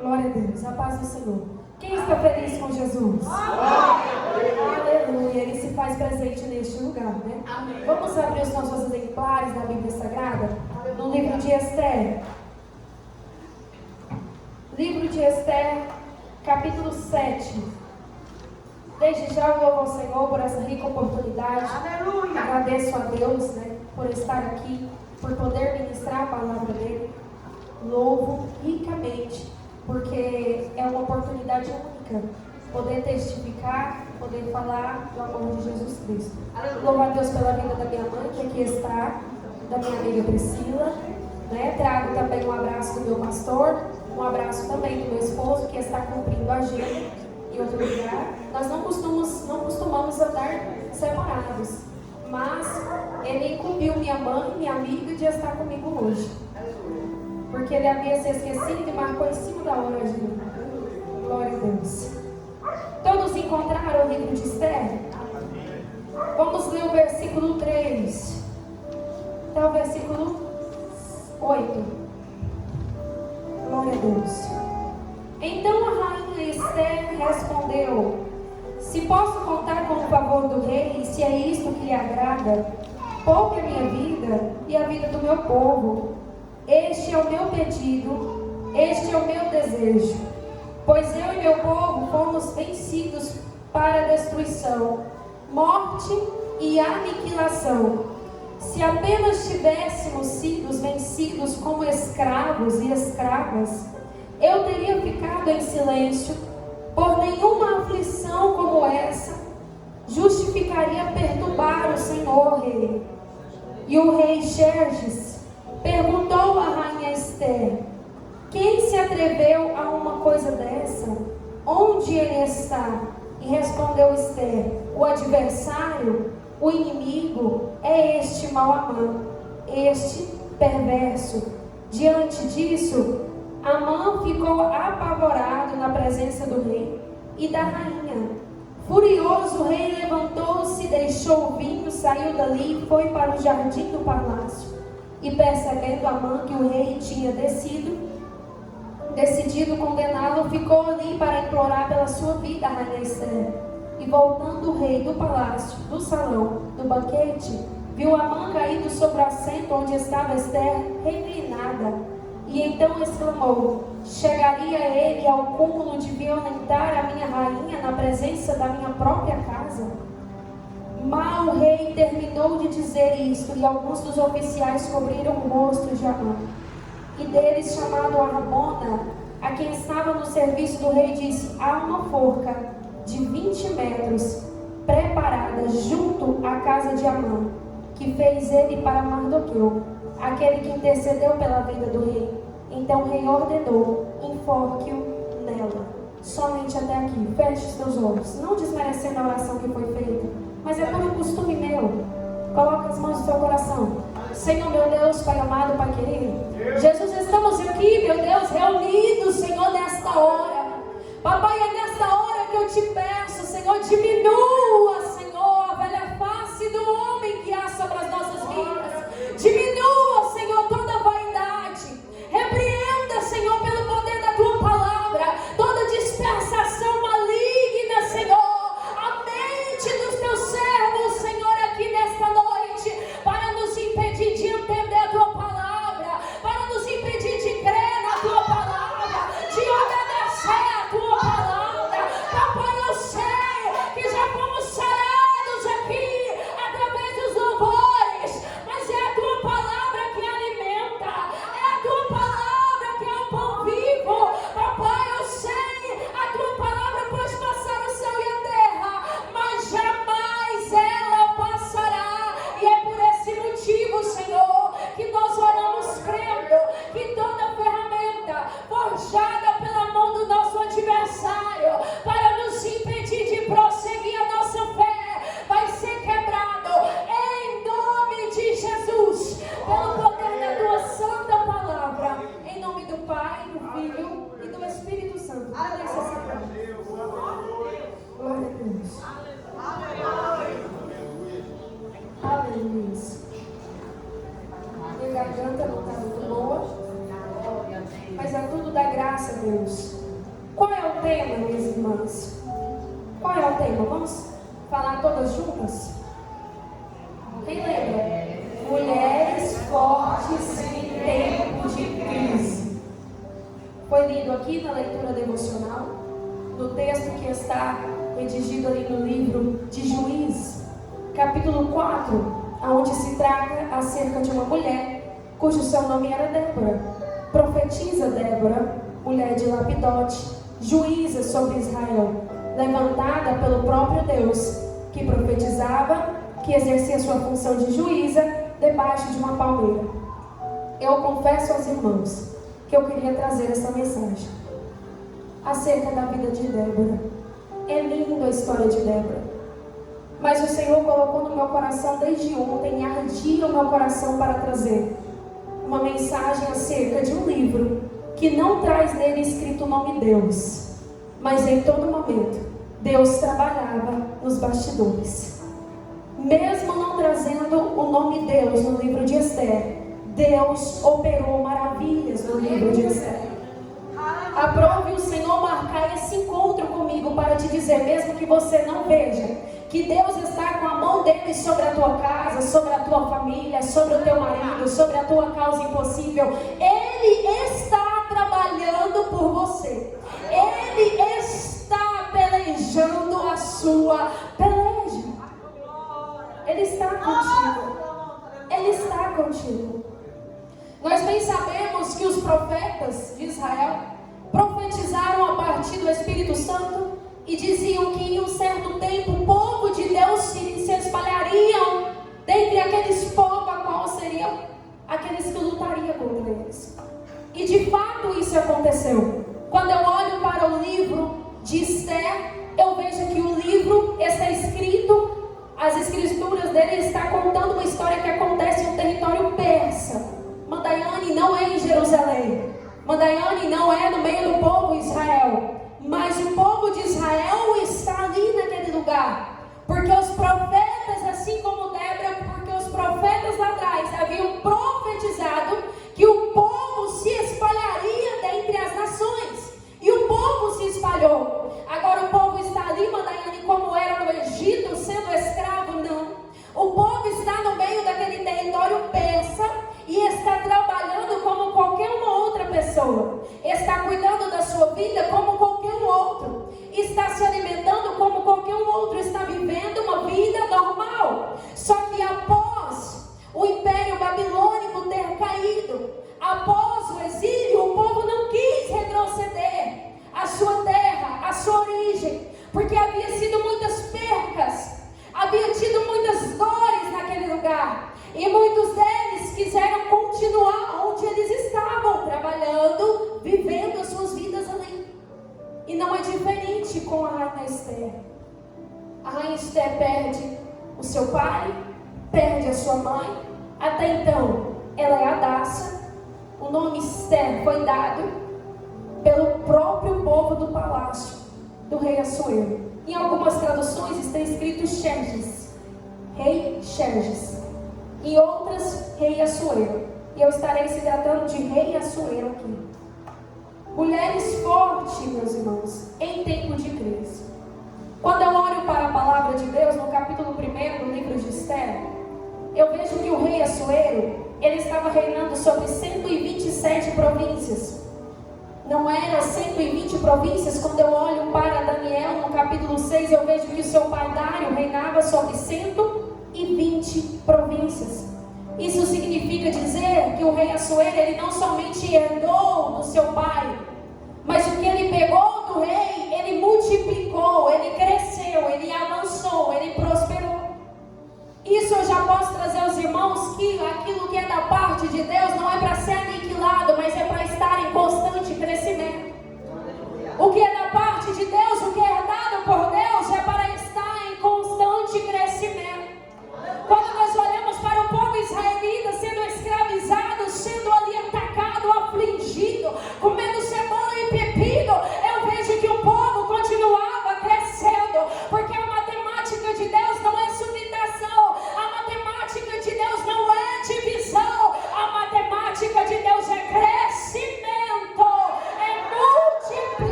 Glória a Deus, a paz do Senhor. Quem está feliz com Jesus? Aleluia, Ele se faz presente neste lugar, né? Amém. Vamos abrir os nossos exemplares da Bíblia Sagrada? No livro de Esther. Livro de Esther, capítulo 7. Desde já eu louvo ao Senhor por essa rica oportunidade. Aleluia. Agradeço a Deus, né, por estar aqui, por poder ministrar a palavra dele. Louvo ricamente, porque é uma oportunidade única poder testificar, poder falar do amor de Jesus Cristo. Louvo a Deus pela vida da minha mãe, que aqui está, da minha amiga Priscila, né? Trago também um abraço do meu pastor, um abraço também do meu esposo, que está cumprindo a agenda em outro lugar. Nós não costumamos andar separados, mas ele incumbiu minha mãe, minha amiga, de estar comigo hoje, porque ele havia se esquecido e marcou em cima da hora de mim. Glória a Deus. Todos encontraram o livro de Esther? Vamos ler o versículo 3 até o versículo 8. Glória a Deus. Então a rainha Esther respondeu: se posso contar com o favor do rei, e se é isto que lhe agrada, poupe a minha vida e a vida do meu povo. Este é o meu pedido, este é o meu desejo, pois eu e meu povo fomos vencidos para a destruição, morte e aniquilação. Se apenas tivéssemos sido vencidos como escravos e escravas, eu teria ficado em silêncio, por nenhuma aflição como essa justificaria perturbar o Senhor rei. E o rei Xerxes perguntou à rainha Esther: quem se atreveu a uma coisa dessa? Onde ele está? E respondeu Esther: o adversário, o inimigo, é este Amã, este perverso. Diante disso, Amã ficou apavorado na presença do rei e da rainha. Furioso, o rei levantou-se, deixou o vinho, saiu dali e foi para o jardim do palácio. E percebendo Amã que o rei tinha decidido condená-lo, ficou ali para implorar pela sua vida a rainha Esther. E voltando o rei do palácio, do salão, do banquete, viu Amã caído sobre o assento onde estava Esther reclinada. E então exclamou: chegaria ele ao cúmulo de violentar a minha rainha na presença da minha própria casa? Mal o rei terminou de dizer isto, e alguns dos oficiais cobriram o rosto de Amã. E deles, chamado Arbona, a quem estava no serviço do rei, disse: há uma forca de 20 metros preparada junto à casa de Amã, que fez ele para Mardoqueu, aquele que intercedeu pela vida do rei. Então o rei ordenou: enforque-o nela. Somente até aqui. Feche os teus olhos, não desmerecendo a oração que foi feita, mas é por um costume meu. Coloca as mãos no seu coração. Senhor, meu Deus, Pai amado, Pai querido, Jesus, estamos aqui, meu Deus, reunidos, Senhor, nesta hora. Papai, é nesta hora que eu te peço, Senhor, diminua, Senhor, a velha face do homem que há sobre as nossas vidas. Diminua, Senhor, toda a vaidade. Repreenda, Senhor, pelo poder da tua palavra, toda dispersação maligna, Senhor. A mente dos teus servos, Senhor, aqui nesta noite, para nos impedir de entender a tua palavra, para nos impedir de crer na tua palavra, de obedecer a tua palavra. Papai, eu sei que já fomos sarados aqui através dos louvores, mas é a tua palavra que alimenta, é a tua palavra que é o pão vivo. Papai, eu sei, a tua palavra pode passar o céu e a terra, mas jamais ela passará. E é por esse motivo, Senhor, que nós oramos crendo que toda ferramenta forjada pela mão do nosso adversário para nos impedir de prosseguir a nossa fé vai ser quebrado em nome de Jesus, pelo poder da tua santa palavra, em nome do Pai, do Filho e do Espírito Santo. Glória a Deus. Aleluia. Minha garganta não está muito boa, mas é tudo da graça a Deus. Qual é o tema, minhas irmãs? Qual é o tema? Vamos falar todas juntas? Quem lembra? Mulheres fortes em tempo de crise. Foi lido aqui na leitura devocional, no texto que está redigido ali no livro de Juízes, capítulo 4, onde se trata acerca de uma mulher cujo seu nome era Débora. Profetiza Débora, mulher de Lapidote, juíza sobre Israel, levantada pelo próprio Deus, que profetizava, que exercia sua função de juíza debaixo de uma palmeira. Eu confesso aos irmãos que eu queria trazer essa mensagem acerca da vida de Débora. É linda a história de Débora, mas o Senhor colocou no meu coração desde ontem, e ardia o meu coração para trazer uma mensagem acerca de um livro que não traz nele escrito o nome Deus, mas em todo momento Deus trabalhava nos bastidores. Mesmo não trazendo o nome Deus no livro de Esther, Deus operou maravilhas no livro de Esther. Aprove o Senhor marcar esse encontro comigo para te dizer, mesmo que você não veja, que Deus está com a mão dele sobre a tua casa, sobre a tua família, sobre o teu marido, sobre a tua causa impossível. Ele está trabalhando por você. Ele está pelejando a sua peleja. Ele está contigo. Ele está contigo. Nós bem sabemos que os profetas de Israel profetizaram a partir do Espírito Santo e diziam que em um certo tempo o povo de Deus se espalhariam dentre aqueles povos a qual seriam aqueles que lutariam contra eles. E de fato isso aconteceu. Quando eu olho para o livro de Esther, eu vejo que o livro está escrito, as escrituras dele está contando uma história que acontece no território persa. Madaiane não é em Jerusalém. Madaiane não é no meio do povo Israel. Mas o povo de Israel está ali naquele lugar. Porque os profetas, assim como Débora, porque os profetas lá atrás haviam profetizado que o povo se espalharia dentre as nações. E o povo se espalhou. Agora o povo está ali, Madaiane, como era no Egito, sendo escravo? Não. O povo está no meio daquele território persa e está trabalhando como qualquer uma outra pessoa. Está cuidando da sua vida como qualquer um outro. Está se alimentando como qualquer um outro. Está vivendo uma vida normal. Só que após o Império Babilônico ter caído, após o exílio, o povo não quis retroceder à sua terra, à sua origem, porque havia sido muitas percas, havia tido muitas dores naquele lugar, e muitos deles quiseram continuar onde eles estavam, trabalhando, vivendo as suas vidas ali. E não é diferente com a rainha Esther. A rainha Esther perde o seu pai, perde a sua mãe. Até então, ela é Hadassa. O nome Esther foi dado pelo próprio povo do palácio do rei Assuero. Em algumas traduções está escrito Xerxes, rei Xerxes. Em outras, rei Assuero. E eu estarei se tratando de rei Assuero aqui. Mulheres fortes, meus irmãos, em tempo de crise. Quando eu olho para a palavra de Deus, no capítulo 1 do livro de Esther, eu vejo que o rei Assuero, ele estava reinando sobre 127 províncias. Não eram 120 províncias. Quando eu olho para Daniel, no capítulo 6, eu vejo que o seu pai Dário reinava sobre 120 províncias. Isso significa dizer que o rei Assuero, ele não somente herdou do seu pai, mas o que ele pegou do rei, ele multiplicou, ele cresceu, ele avançou, ele prosperou. Isso eu já posso trazer aos irmãos, que aquilo que é da parte de Deus não é para ser aniquilado, mas é para estar em constante crescimento. O que é da parte de Deus, o que é dado por Deus, é para estar em constante crescimento. Quando nós olhamos para o povo israelita sendo escravizado, sendo ali atacado, afligido, com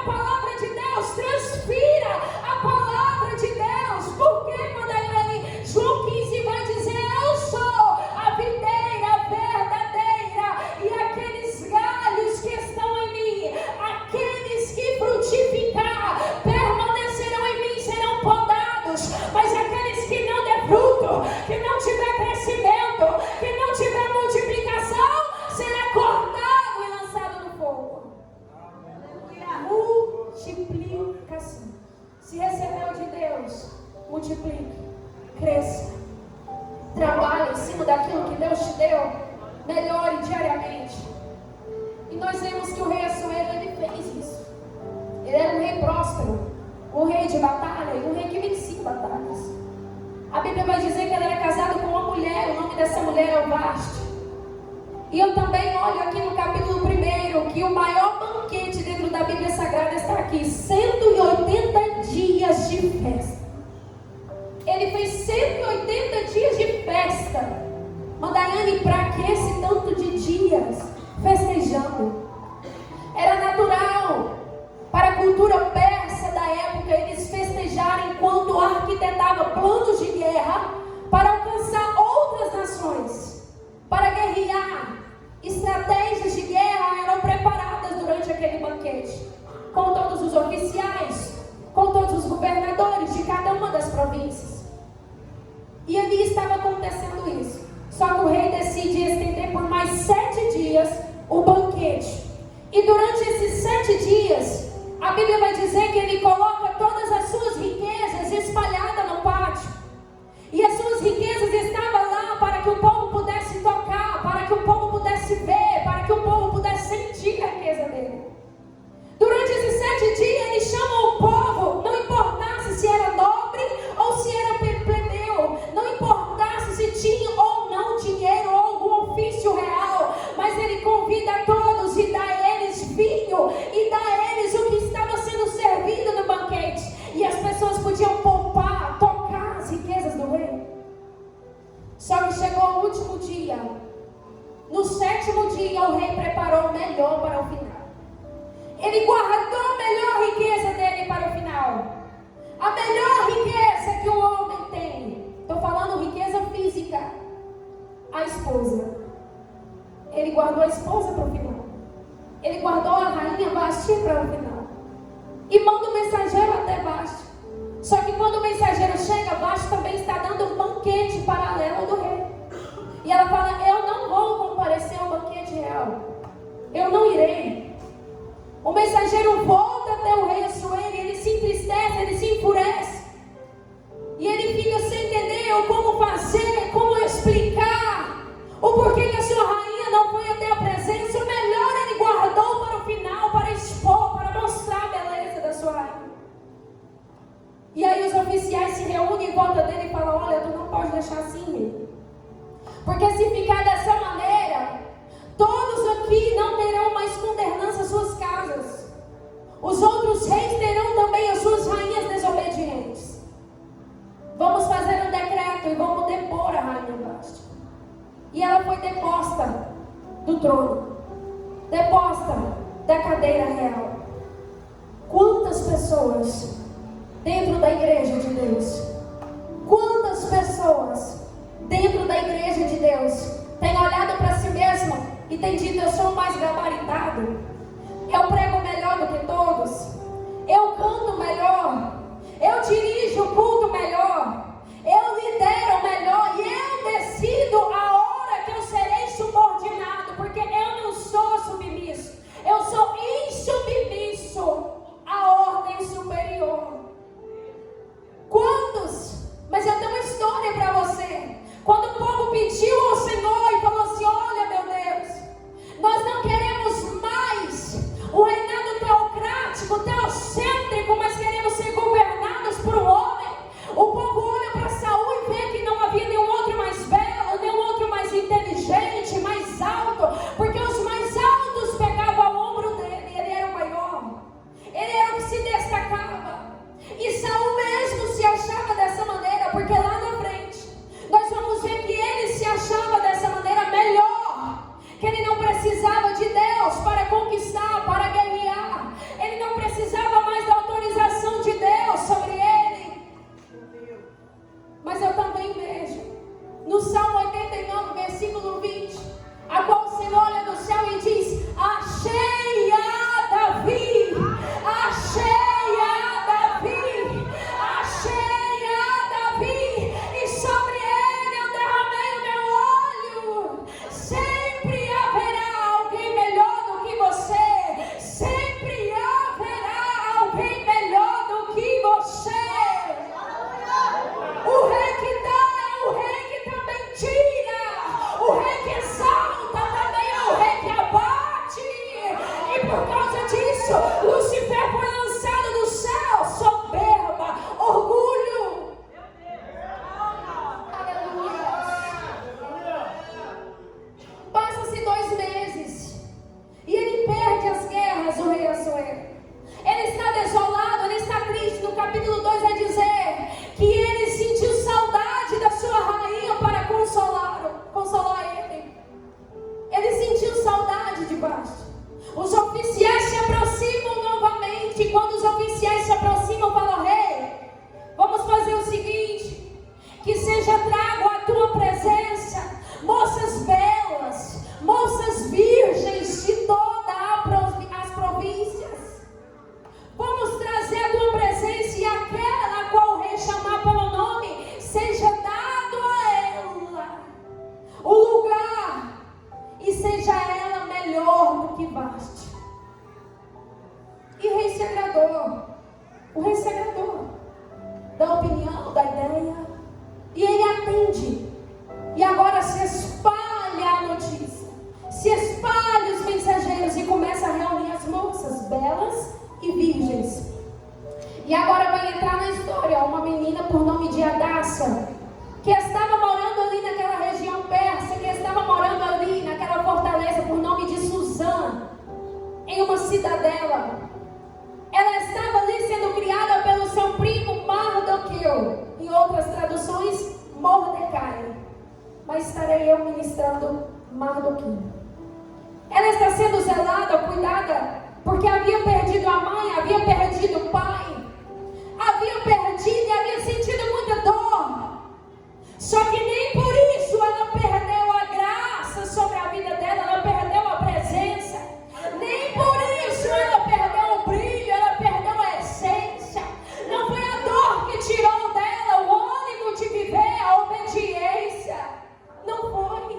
a palavra de Deus, transfira a palavra de Deus. Porque, Madalene, João 15 vai dizer: eu sou a videira verdadeira, e aqueles galhos que estão em mim, aqueles que frutificar, permanecerão em mim, serão podados, mas aqueles que não der fruto, que não tiver crescimento, que não tiver multiplicação, será cortado e lançado no fogo. Multiplicação. Se recebeu de Deus, multiplique, cresça, trabalhe em cima daquilo que Deus te deu, melhore diariamente. E nós vemos que o rei Assuero, ele fez isso. Ele era um rei próspero, um rei de batalha e um rei que vencia batalhas. A Bíblia vai dizer que ele era casado com uma mulher, o nome dessa mulher é Vaste. E eu também olho aqui no capítulo 1 que o maior banquete dentro da Bíblia Sagrada está aqui: 180 dias de festa. Ele fez 180 dias de festa. Madaiane, para que esse tanto de dias festejando? Era natural para a cultura persa da época eles festejarem enquanto arquitetava planos de guerra para alcançar outras nações, para guerrear. Estratégias de guerra eram preparadas durante aquele banquete, com todos os oficiais, com todos os governadores de cada uma das províncias. E ali estava acontecendo isso. Só que o rei decide estender por mais 7 dias o banquete. E durante esses 7 dias, a Bíblia vai dizer que ele coloca todas as suas riquezas espalhadas no pátio. E as suas riquezas estavam lá para que o povo pudesse tocar, para que o povo pudesse ver, para que o povo pudesse sentir a riqueza dele. Durante esses 7 dias, ele chama o povo, não importasse se era nobre ou se era plebeu, não importasse se tinha ou não dinheiro ou algum ofício real, mas ele convida a todos e dá a eles vinho, e dá a eles o que estava sendo servido no banquete. E as pessoas podiam poupar, tocar as riquezas do rei. Só que chegou o último dia. No 7º dia, o rei preparou o melhor para o final. Ele guardou a melhor riqueza dele para o final. A melhor riqueza que o homem tem. Estou falando riqueza física. A esposa. Ele guardou a esposa para o final. Ele guardou a rainha Vasti para o final. E manda um mensageiro até Vasti. Só que quando o mensageiro chega, Vasti também está dando um banquete paralelo do rei. E ela fala: eu não vou comparecer ao banquete real. Eu não irei. O mensageiro volta até o rei Assuero, ele se entristece, ele se enfurece. E ele fica sem entender como fazer, como explicar o porquê que a sua rainha não foi até a presença. O melhor ele guardou para o final, para expor, para mostrar a beleza da sua rainha. E aí os oficiais se reúnem em volta dele e falam: olha, tu não pode deixar assim, rei. Porque se ficar dessa maneira, todos aqui não terão mais governança às suas casas. Os outros reis terão também as suas rainhas desobedientes. Vamos fazer um decreto e vamos depor a rainha Vasti. E ela foi deposta do trono, deposta da cadeira real. Quantas pessoas dentro da igreja de Deus, quantas pessoas dentro da igreja de Deus têm olhado para si mesmo e têm dito: eu sou o mais gabaritado, eu prego melhor do que todos, eu canto melhor, eu dirijo o culto melhor, eu lidero melhor, e eu decido a hora que eu serei subordinado, porque eu não sou submisso, eu sou insubmisso à ordem superior. Quantos? Mas eu tenho uma história para você. Quando o povo pediu ao Senhor e falou assim: olha, meu Deus, nós não queremos mais o reinado teocrático, teocêntrico, mas queremos ser governados por um homem. O povo olha para Saul e vê que não havia nenhum outro mais belo, nenhum outro mais inteligente, mais alto, porque os mais altos pegavam ao ombro dele, ele era o maior, ele era o que se destacava. E Saul mesmo se achava dessa maneira, porque lá na frente nós vamos ver que ele se achava dessa maneira melhor, que ele não precisava de Deus para conquistar, para guerrear, ele não precisava quando os oficiais se aproximam, falam: rei, vamos fazer o seguinte, que seja trago à tua presença moças belas, moças virgens de todas as províncias. Vamos trazer a tua presença, e aquela a qual o rei chamar pelo nome, seja dado a ela o lugar, e seja ela melhor do que baste. E o rei se agradou. O rei se agradou da opinião, da ideia, e ele atende. E agora se espalha a notícia, se espalha os mensageiros, e começa a reunir as moças belas e virgens. E agora vai entrar na história uma menina por nome de Hadassa, que estava morando ali naquela região persa, que estava morando ali naquela fortaleza por nome de Suzã, em uma cidadela. Ela estava ali sendo criada pelo seu primo Mardoqueu, em outras traduções, Mordecai, mas estarei eu ministrando Mardoqueu. Ela está sendo zelada, cuidada, porque havia perdido a mãe, havia perdido o pai, havia perdido e havia sentido muita dor. Só que nem por isso ela perdeu a graça sobre a vida dela, ela perdeu a presença, nem por isso ela perdeu o brilho, ela perdeu a essência. Não foi a dor que tirou dela o ânimo de viver, a obediência. Não foi.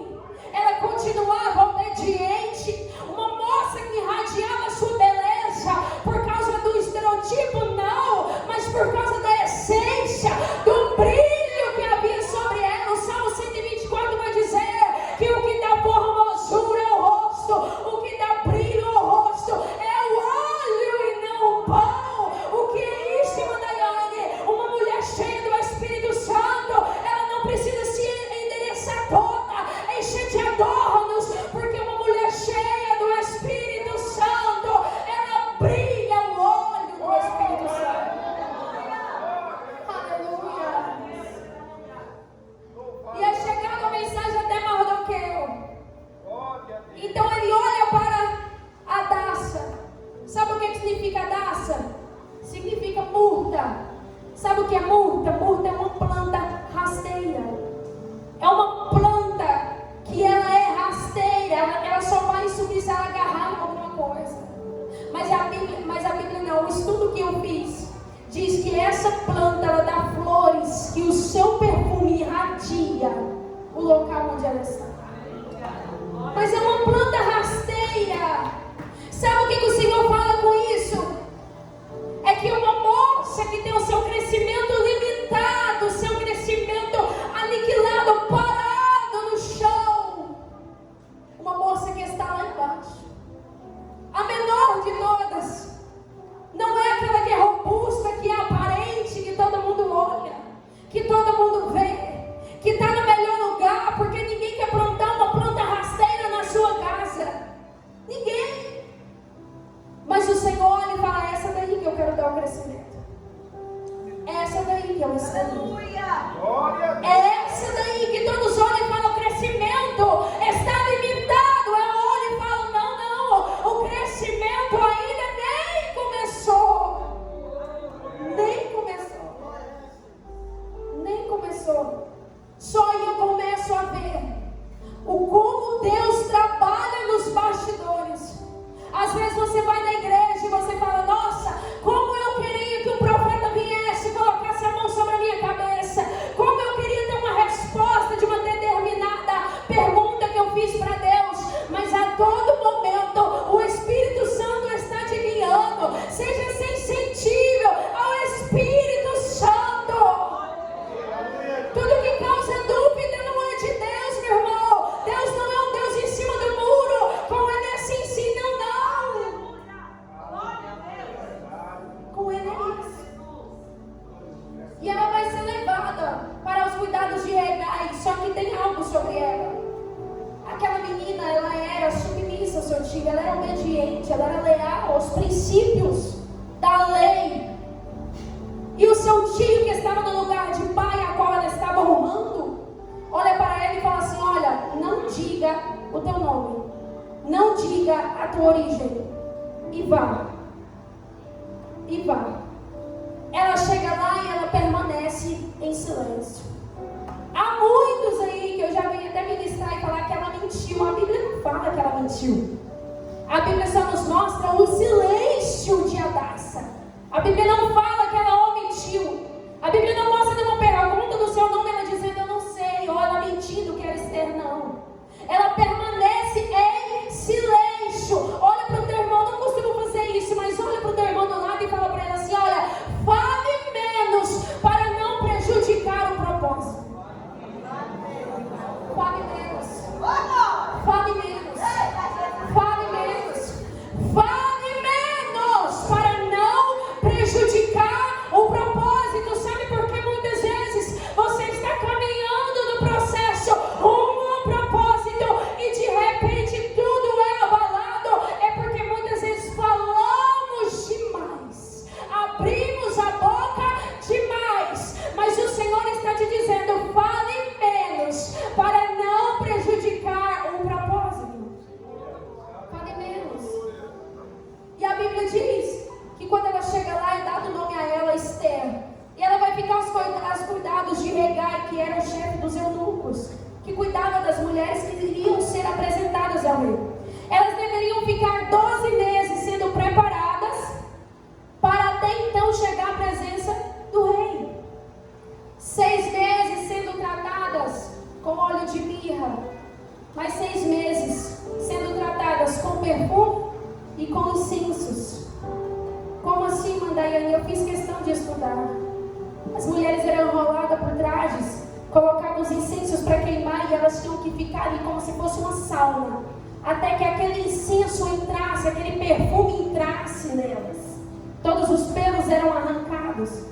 Ela continuava obediente, uma moça que irradiava sua beleza por causa do estereotipo, não, mas por causa da essência, do brilho que havia sobre ela. O Salmo 124 vai dizer que o que dá formosura é o rosto, o que dá brilho ao rosto é o óleo e não o pão. O que é isso, irmã Daiane? Uma mulher cheia do Espírito Santo, ela não precisa se endereçar toda, encher de adornos, porque uma mulher cheia do Espírito Santo, ela brilha o óleo do Espírito Santo. Aleluia. E é chegada a mensagem até Mardoqueu. Então ele olha para Hadassa. Sabe o que significa Hadassa? Significa murta. Sabe o que é murta? Murta é uma planta rasteira. É uma planta que ela é rasteira. Ela só vai subir se ela agarrar em alguma coisa. Mas a Bíblia não. O estudo que eu fiz diz que essa planta, ela dá flores, que o seu perfume irradia o local onde ela está. Mas é uma planta rasteira. Sabe o que o Senhor fala com isso? É que uma moça que tem o seu crescimento limitado, o seu crescimento aniquilado, parado no chão, uma moça que está lá embaixo, a menor de todas, não é aquela que é robusta, que é aparente, que todo mundo olha, que todo mundo vê, que está no melhor lugar, porque ninguém quer plantar uma planta rasteira na sua casa. Ninguém. Mas o Senhor olha e fala: essa daí que eu quero dar o crescimento. Essa daí que eu escolhi. É essa daí que todos olham e falam: o crescimento está limitado. Eu olho e falo: não, o crescimento ainda nem começou. Nem começou. Só aí eu começo a ver o como Deus trabalha nos bastidores. Às vezes você vai na igreja e você fala: nossa, como eu queria que o profeta viesse e colocasse a mão sobre a minha cabeça. Como eu queria ter uma resposta de uma determinada pergunta que eu fiz para Deus. Mas a todo momento o Espírito Santo está te guiando. Seja sensível ao Espírito Santo. Tudo que causa dúvida não é de Deus, meu irmão. Deus não é um Deus em cima do muro, com ele é assim, sim, não. Com ele é isso. E ela vai ser levada para os cuidados de Hegai. Só que tem algo sobre ela. Aquela menina, ela era submissa ao seu tio, ela era obediente, ela era leal aos princípios da lei. E o seu tio, que estava no lugar de pai, a qual ela estava honrando, olha para ela e fala assim: olha, não diga o teu nome, não diga a tua origem, e vá viva, ela chega lá e ela permanece em silêncio. Há muitos aí que eu já venho até ministrar e falar que ela mentiu. A Bíblia não fala que ela mentiu. A Bíblia só nos mostra o silêncio de Hadassa. A Bíblia não fala que ela omitiu. A Bíblia não mostra nenhuma pergunta do seu nome, ela dizendo eu não sei, ou ela mentindo que era Esther, não. Ela permanece em silêncio. Olha para o teu irmão, não costumo fazer isso, mas olha para o teu irmão do lado e fala para ele assim, olha, fale menos para não prejudicar o propósito. Fale menos. Fale menos. Fale menos. Fale menos para não prejudicar o propósito. Sabe por que muitas vezes você está caminhando no processo rumo ao propósito e de repente tudo é abalado? É porque muitas vezes falamos demais, abrimos a boca demais, mas o Senhor está te dizendo, fale menos para não prejudicar o propósito. Fale menos. E a Bíblia diz que quando ela chega lá é dado o nome a ela, Esther, e ela vai ficar aos cuidados de Hegai, que era o chefe dos eunucos, que cuidava das mulheres que iriam ser apresentadas ao rei. Elas deveriam ficar 12 meses sendo preparadas para até então chegar à presença do rei. 6 meses sendo tratadas com óleo de mirra, mais 6 meses sendo tratadas com perfume e com incensos. Como assim, Mandaiane? Eu fiz questão de estudar. As mulheres eram enroladas por trajes, colocavam os incensos para queimar e elas tinham que ficar ali como se fosse uma sauna, até que aquele incenso entrasse, aquele perfume entrasse nelas. Todos os pelos eram arrancados.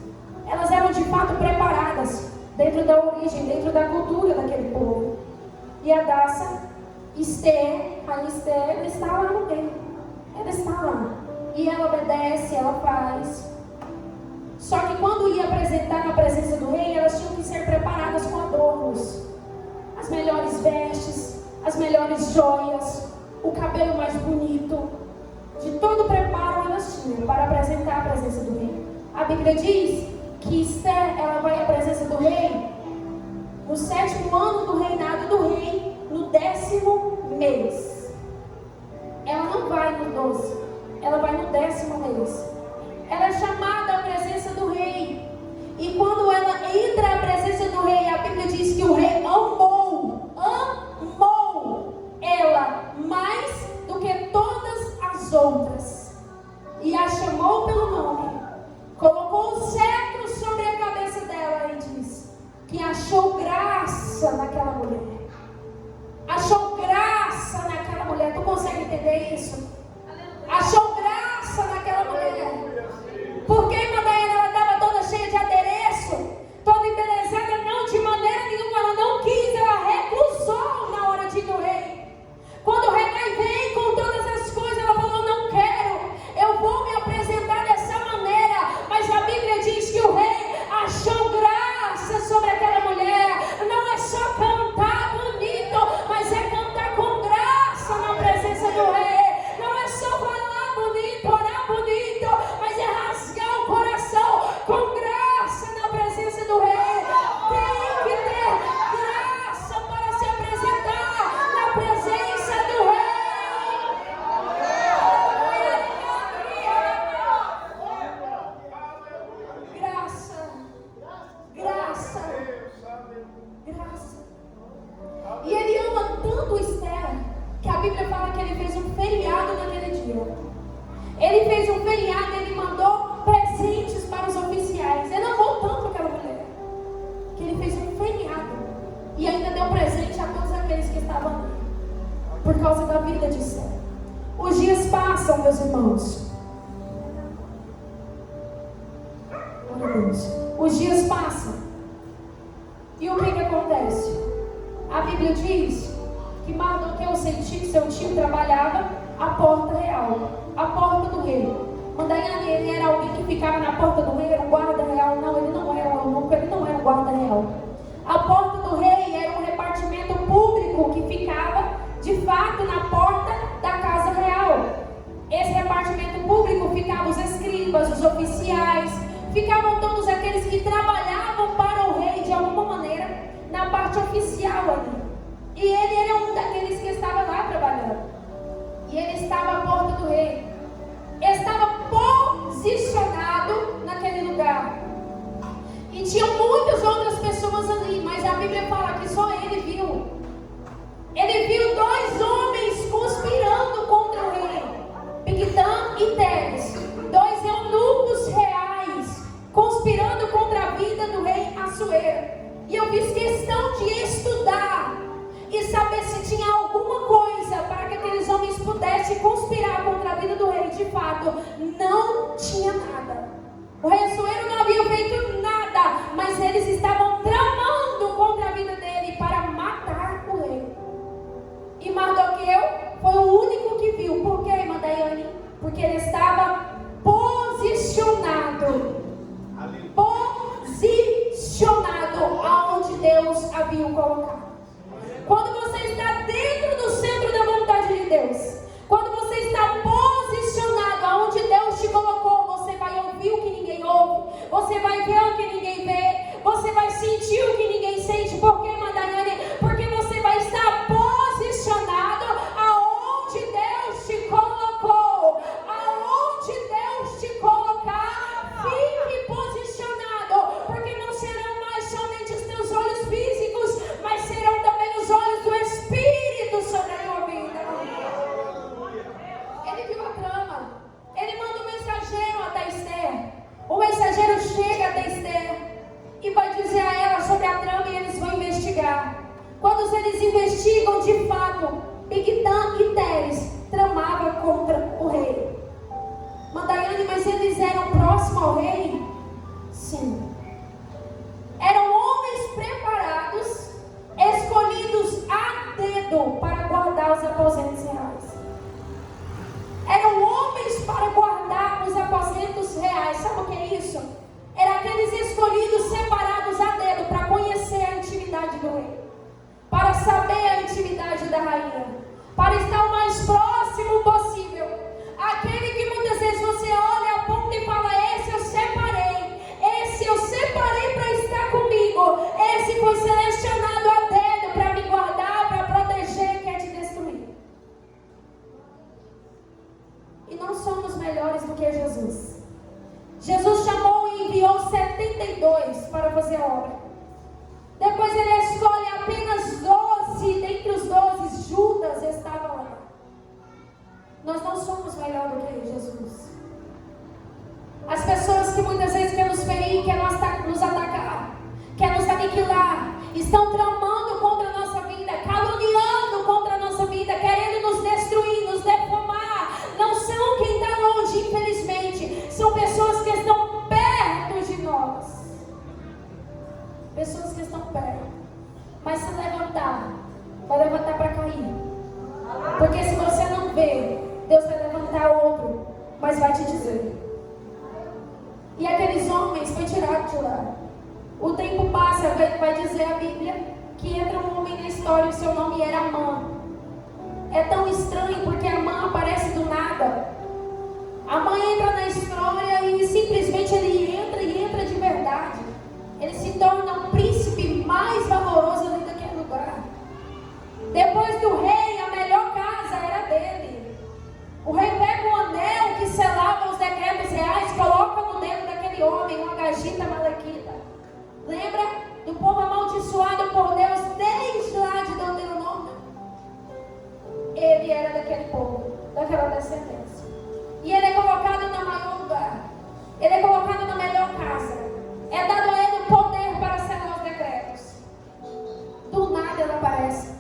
Elas eram de fato preparadas dentro da origem, dentro da cultura daquele povo. E Hadassa, Esther, a Esther, ela está lá no meio. Ela está lá. E ela obedece, ela faz. Só que quando ia apresentar na presença do rei, elas tinham que ser preparadas com adornos. As melhores vestes, as melhores joias, o cabelo mais bonito. De todo o preparo elas tinham para apresentar a presença do rei. A Bíblia diz que Esther, ela vai à presença do rei no 7º ano do reinado do rei, no 10º mês. Ela não vai no 12, ela vai no 10º mês. Ela é chamada à presença do rei. E quando ela entra à presença do rei, a Bíblia diz que o rei amou ela mais do que todas as outras. E a chamou pelo nome. Colocou o cetro sobre a cabeça dela e diz que achou graça naquela mulher. Achou graça naquela mulher. Tu consegue entender isso? Achou graça naquela mulher. Porque Mandaiane, ela estava toda cheia de adereço, toda embelezada, não, de maneira nenhuma, ela não quis, ela recusou na hora de ir no rei. Quando o rei veio com todas as coisas, ela falou, não quero, eu vou me apresentar dessa maneira. Mas a Bíblia diz que o rei achou graça sobre aquela mulher. Não é só cantar bonito, mas é cantar com graça na presença do rei. Não é só falar bonito, orar bonito, mas é rasgar o coração com graça na presença do rei. Tem que ter graça para se apresentar na presença do rei. Graça, graça, graça. E ele ama tanto Esther que a Bíblia fala que ele fez um feriado naquele dia. Ele fez um feriado, ele mandou presentes para os oficiais. Ele amou tanto aquela mulher que ele fez um feriado e ainda deu presente a todos aqueles que estavam ali, por causa da vida de Esther. Os dias passam, meus irmãos. Os dias passam. E o que acontece? A Bíblia diz que Mardoqueu, seu tio, trabalhava à porta real, à porta do rei. Mandaiane, ele era alguém que ficava na porta do rei, era um guarda real. Não, ele não era um eunuco, ele não era um guarda real. A porta do rei era um repartimento público que ficava, de fato, na porta da casa real. Esse repartimento público ficava os escribas, os oficiais, oficiais, ficavam todos aqueles que trabalhavam para o rei de alguma maneira, na parte oficial ali. E ele era um daqueles que estava lá trabalhando. E ele estava à porta do rei. Estava posicionado naquele lugar. E tinha muitas outras pessoas ali, mas a Bíblia fala que só ele viu. Ele viu dois homens conspirando contra o rei, Bigtã e Teres, dois eunucos reais, conspirando contra a vida do rei Assuero. E eu fiz questão de estudar e saber se tinha alguma coisa para que aqueles homens pudessem conspirar contra a vida do rei. De fato, não tinha nada. O rei Assuero não havia feito nada, mas eles estavam tramando contra a vida dele para matar o rei. E Mardoqueu foi o único que viu. Por quê, irmã Daiane? Porque ele estava posicionado. Posicionado aonde Deus havia o colocado. Quando você está dentro do centro da vontade de Deus, quando você está posicionado aonde Deus te colocou, você vai ouvir o que ninguém ouve, você vai ver o que ninguém vê, você vai sentir o que ninguém sente. Por quê, irmã Daiane? Porque você vai estar posicionado aonde Deus te colocou. Aonde Deus te colocar, fique posicionado, porque não serão mais somente os teus olhos físicos, mas serão também os olhos do Espírito sobre a tua vida. Ele viu a trama. Ele manda um mensageiro até Esther. O mensageiro chega até Esther e vai dizer a ela sobre a trama, e eles vão investigar. Quando eles investigam, de fato, Bigtã e Teres tramavam contra o rei. Daiane, mas eles eram próximos ao rei? Sim. Eram homens preparados, escolhidos a dedo para guardar os aposentos reais. Eram homens para guardar os aposentos reais. Sabe o que é isso? Eram aqueles escolhidos, separados a dedo para conhecer a intimidade do rei, para saber a intimidade da rainha, para estar o mais próximo possível. Aquele que muitas vezes você olha, aponta e fala: esse eu separei para estar comigo, esse foi selecionado a dedo para me guardar, para proteger, quer te destruir. E não somos melhores do que Jesus. Jesus chamou e enviou 72 para fazer a obra. Depois ele escolhe apenas 12, dentre os 12, Judas estava lá. Nós não somos melhor do que Jesus. As pessoas que muitas vezes querem nos ferir, querem nos atacar, querem nos aniquilar, estão tramando contra a nossa vida, caluniando contra a nossa vida, querendo nos destruir, nos defamar. Não são quem está longe, infelizmente. São pessoas que estão perto de nós. Pessoas que estão perto. Mas se levantar, vai levantar para cair. Porque se você não vê, Deus vai levantar outro, mas vai te dizer. E aqueles homens foi tirado de lá. O tempo passa, vai dizer a Bíblia que entra um homem na história, o seu nome era Amã. É tão estranho porque Amã aparece do nada. Amã entra na história e simplesmente ele entra de verdade. Ele se torna um príncipe mais valoroso ali daquele lugar. Depois do rei, a melhor casa era dele. O rei pega um anel que selava os decretos reais, coloca no dedo daquele homem, uma gagita malequita. Lembra do povo amaldiçoado por Deus desde lá de Deuteronômio? Ele era daquele povo, daquela descendência. E ele é colocado no maior lugar. Ele é colocado na melhor casa. É dado a ele o poder para selar os decretos. Do nada ele aparece.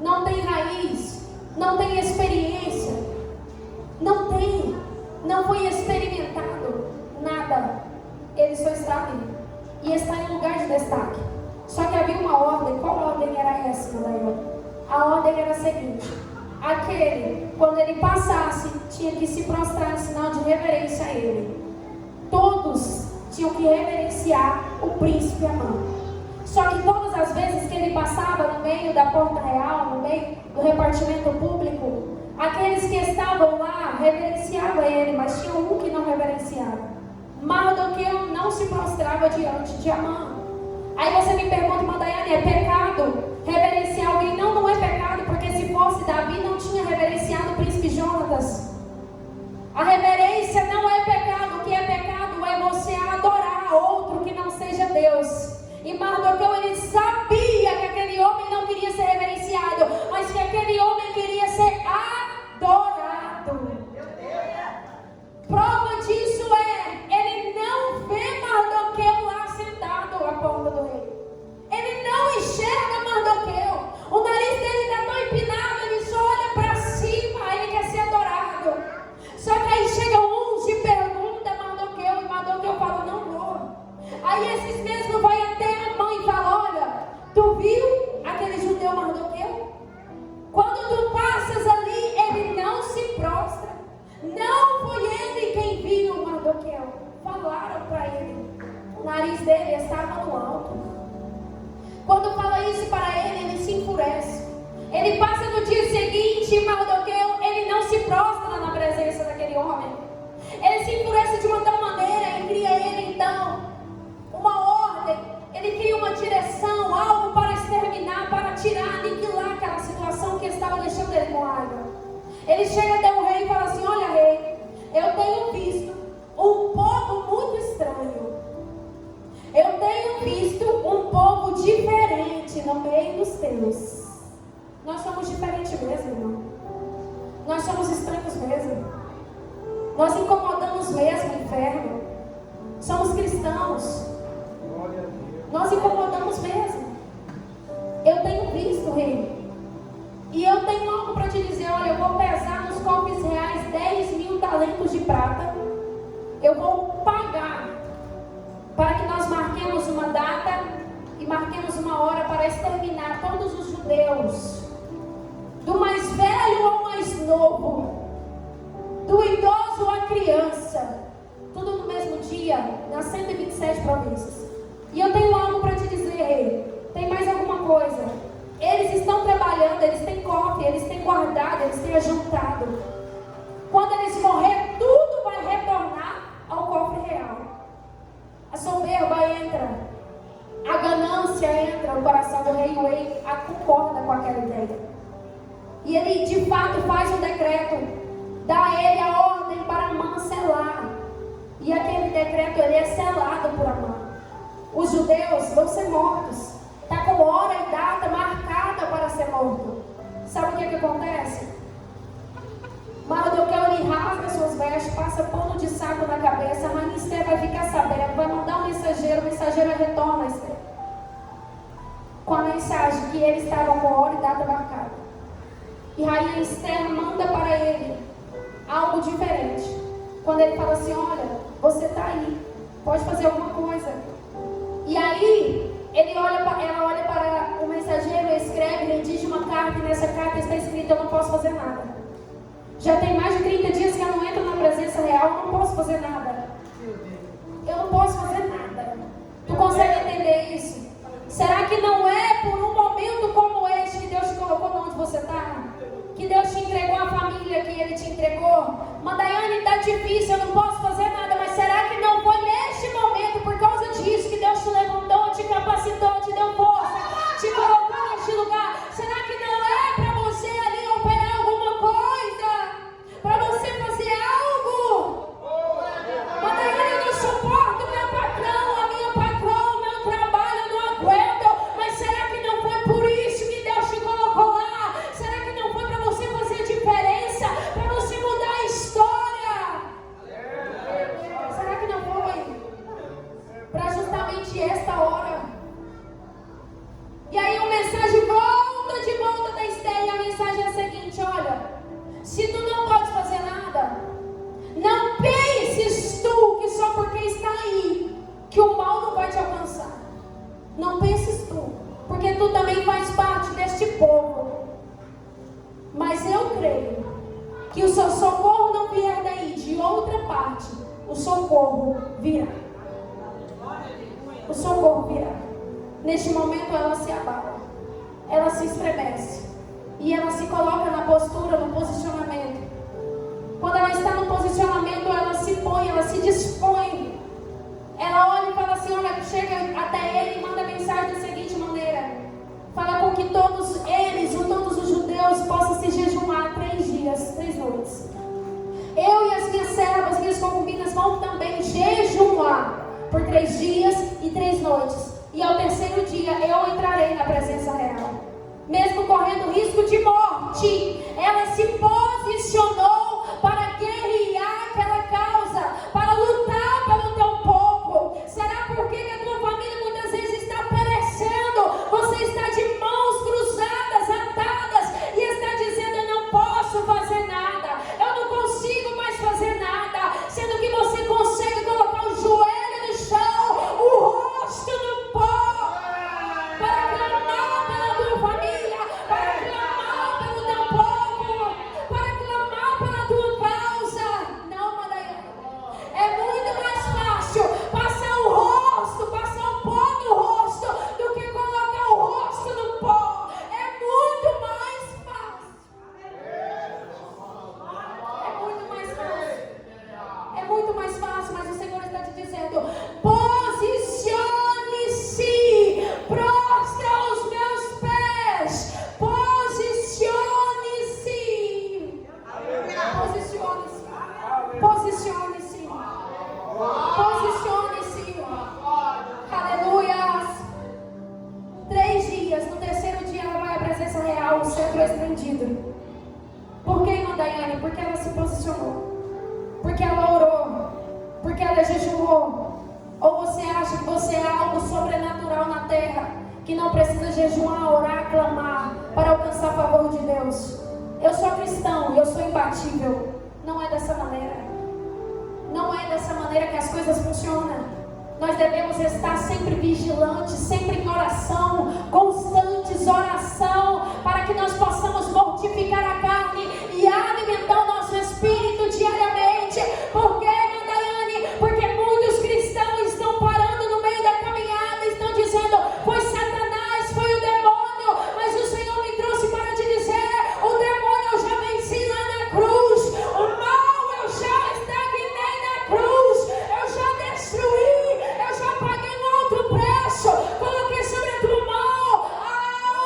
Não tem raiz, não tem experiência, não foi experimentado nada. Ele só está ali e está em lugar de destaque. Só que havia uma ordem. Qual ordem era essa, Daiane? A ordem era a seguinte: aquele, quando ele passasse, tinha que se prostrar em sinal de reverência a ele. Todos tinham que reverenciar o príncipe Amã. Só que todas as vezes que ele passava no meio da porta real, no meio do repartimento público, aqueles que estavam lá reverenciavam ele, mas tinha um que não reverenciava. Mardoqueu não se prostrava diante de Amã. Aí você me pergunta, Madaiane, é pecado reverenciar alguém? Não, não é pecado, porque se fosse Davi não tinha reverenciado o príncipe Jonatas. A reverência não é pecado. O que é pecado é você adorar outro que não seja Deus. E Mardoqueu, ele sabia que aquele homem não queria ser reverenciado, mas que aquele homem queria ser adorado. Prova disso ele não vê Mardoqueu lá sentado à porta do rei. Ele não enxerga Mardoqueu. O nariz dele está tão empinado, ele só olha para cima, ele quer ser adorado. Só que aí chega uns e pergunta a Mardoqueu, e Mardoqueu fala, não vou. Aí esses mesmos vai até a mãe e fala, olha, tu viu aquele judeu Mardoqueu? Quando tu passas ali, ele não se prostra. Não foi ele quem viu Mardoqueu. Falaram para ele. O nariz dele estava no alto. Quando fala isso para ele, ele se enfurece. Ele passa no dia seguinte e Mardoqueu, ele não se prostra na presença daquele homem. Ele se enfurece de uma tal maneira e cria ele então uma ordem. Ele cria uma direção, algo para exterminar, para tirar, aniquilar aquela situação que estava deixando ele com raiva. Ele chega até o rei e fala assim, olha rei, eu tenho visto um povo muito estranho. Eu tenho visto um povo diferente no meio dos teus. Nós somos diferentes mesmo, irmão. Nós somos estranhos mesmo. Nós incomodamos mesmo o inferno. Somos cristãos. Nós incomodamos mesmo. Eu tenho visto, rei. E eu tenho algo para te dizer. Olha, eu vou pesar nos cofres reais 10.000 talentos de prata. Eu vou pagar para que nós marquemos uma data e marquemos uma hora para exterminar todos os judeus, do mais velho ao mais novo, do idoso à criança, tudo no mesmo dia, nas 127 províncias. E eu tenho algo para te dizer, rei. Tem mais alguma coisa. Eles estão trabalhando, eles têm cofre, eles têm guardado, eles têm ajuntado. Quando eles morrer, tudo vai retornar ao cofre real. A soberba entra, a ganância entra no coração do rei, e o rei concorda com aquela ideia. E ele de fato faz um decreto, dá a ele a ordem para Amã selar. E aquele decreto ele é selado por Amã. Os judeus vão ser mortos. Está com hora e data marcada para ser morto. Sabe o que acontece? Mardoqueu ele rasga suas vestes, passa pano de saco na cabeça. A rainha Esther vai ficar sabendo, vai mandar um mensageiro, o mensageiro retorna a Esther com a mensagem que eles estavam com hora e data marcada. E a rainha Esther manda para ele algo diferente. Quando ele fala assim, olha, você está aí, pode fazer alguma coisa. E aí ela olha para o mensageiro, escreve, redige uma carta, e nessa carta está escrito, eu não posso fazer nada. Já tem mais de 30 dias que eu não entro na presença real, eu não posso fazer nada. Eu não posso fazer nada. Tu consegue entender isso? Será que não é por um momento como este que Deus te colocou onde você está? Que Deus te entregou a família que Ele te entregou? Madaiane, está difícil, eu não posso fazer nada, mas será que não foi neste momento, por causa disso, que Deus te levantou, te capacitou, te deu força, te colocou neste lugar? Será que não é para você ali operar alguma coisa? Para você fazer algo? Madaiane, eu não suporto meu patrão, a minha patroa, o meu trabalho, eu não aguento. Mas será que não foi por isso que Deus te colocou lá? Será que não foi para você fazer diferença? Para você mudar a história? Será que não foi? Para justamente esta hora. E aí a mensagem volta de volta da Esther, e a mensagem é a seguinte, olha, se tu não pode fazer nada, não penses tu que só porque está aí, que o mal não vai te alcançar. Não penses tu, porque tu também faz parte deste povo. Mas eu creio que o seu socorro não vier daí, de outra parte, o socorro virá. O socorro virá. Neste momento ela se abala, ela se estremece e ela se coloca na postura, no posicionamento. Quando ela está no posicionamento, ela se põe, ela se dispõe todos os judeus possam se jejuar 3 dias, 3 noites. Eu e as minhas servas, minhas concubinas vão também jejuar por 3 dias e 3 noites. E ao 3º dia eu entrarei na presença real. Mesmo correndo risco de morte, ela se posicionou para guerrear aquela causa, para lutar pelo teu povo. Será porque a tua família muitas vezes está perecendo? Você está de mãos cruzadas, atadas, e está dizendo: eu não posso fazer nada, eu não consigo mais fazer nada, sendo que você consegue colocar o joelho no chão, o rosto no pó, para clamar pela tua família, para clamar pelo teu povo, para clamar pela tua causa. Não, Madaiane, é muito mais fácil passar o rosto, passar o pó no rosto, do que colocar o rosto no pó. É muito mais fácil. É muito mais fácil. É muito mais fácil, mas o Senhor está te dizendo: posicione-se, prostra aos meus pés, posicione-se, posicione-se, posicione-se, posicione-se. Aleluia. 3 dias, no 3º dia ela vai à presença real, o cetro é estendido. Por que, irmã Daiane? Porque ela se posicionou, porque ela orou, porque ela jejuou. Ou você acha que você é algo sobrenatural na terra, que não precisa jejuar, orar, clamar para alcançar o favor de Deus? Eu sou cristão e eu sou imbatível. Não é dessa maneira. Não é dessa maneira que as coisas funcionam. Nós devemos estar sempre vigilantes, sempre em oração, constantes, oração, para que nós possamos mortificar a carne e alimentar o nosso espírito diariamente. Por quê, Daiane? Porque muitos cristãos estão parando no meio da caminhada, estão dizendo: foi Satanás, foi o demônio. Mas o Senhor me trouxe para te dizer: o demônio eu já venci lá na cruz, o mal eu já estagnei na cruz, eu já destruí, eu já paguei um alto preço, coloquei sobre a tua mão a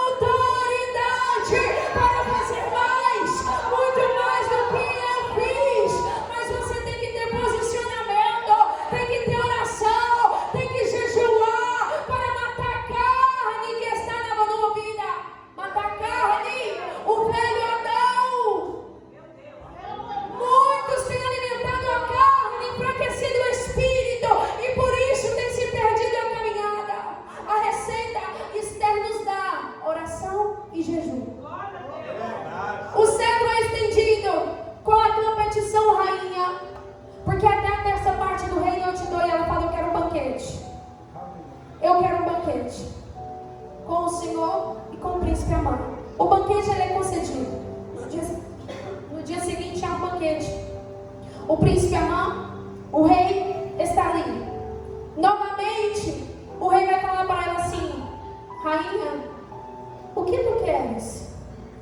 autoridade para fazer mais, muito mais do que eu fiz. Mas você tem que ter posicionamento, tem que ter oração, tem que jejuar para matar a carne que está na tua vida, matar a carne, o velho Adão. Muitos têm alimentado a carne, enfraquecido o espírito, e por isso tem se perdido a caminhada. A receita Esther nos dá oração e jejum. O cetro é estendido. Qual a tua petição, rainha? Porque até a 3ª parte do reino eu te dou. E ela fala: eu quero um banquete. Eu quero um banquete com o Senhor e com o príncipe Amã. O banquete ele é concedido. No dia seguinte há um banquete. O príncipe Amã, o rei, está ali. Novamente, o rei vai falar para ela assim: rainha, o que tu queres?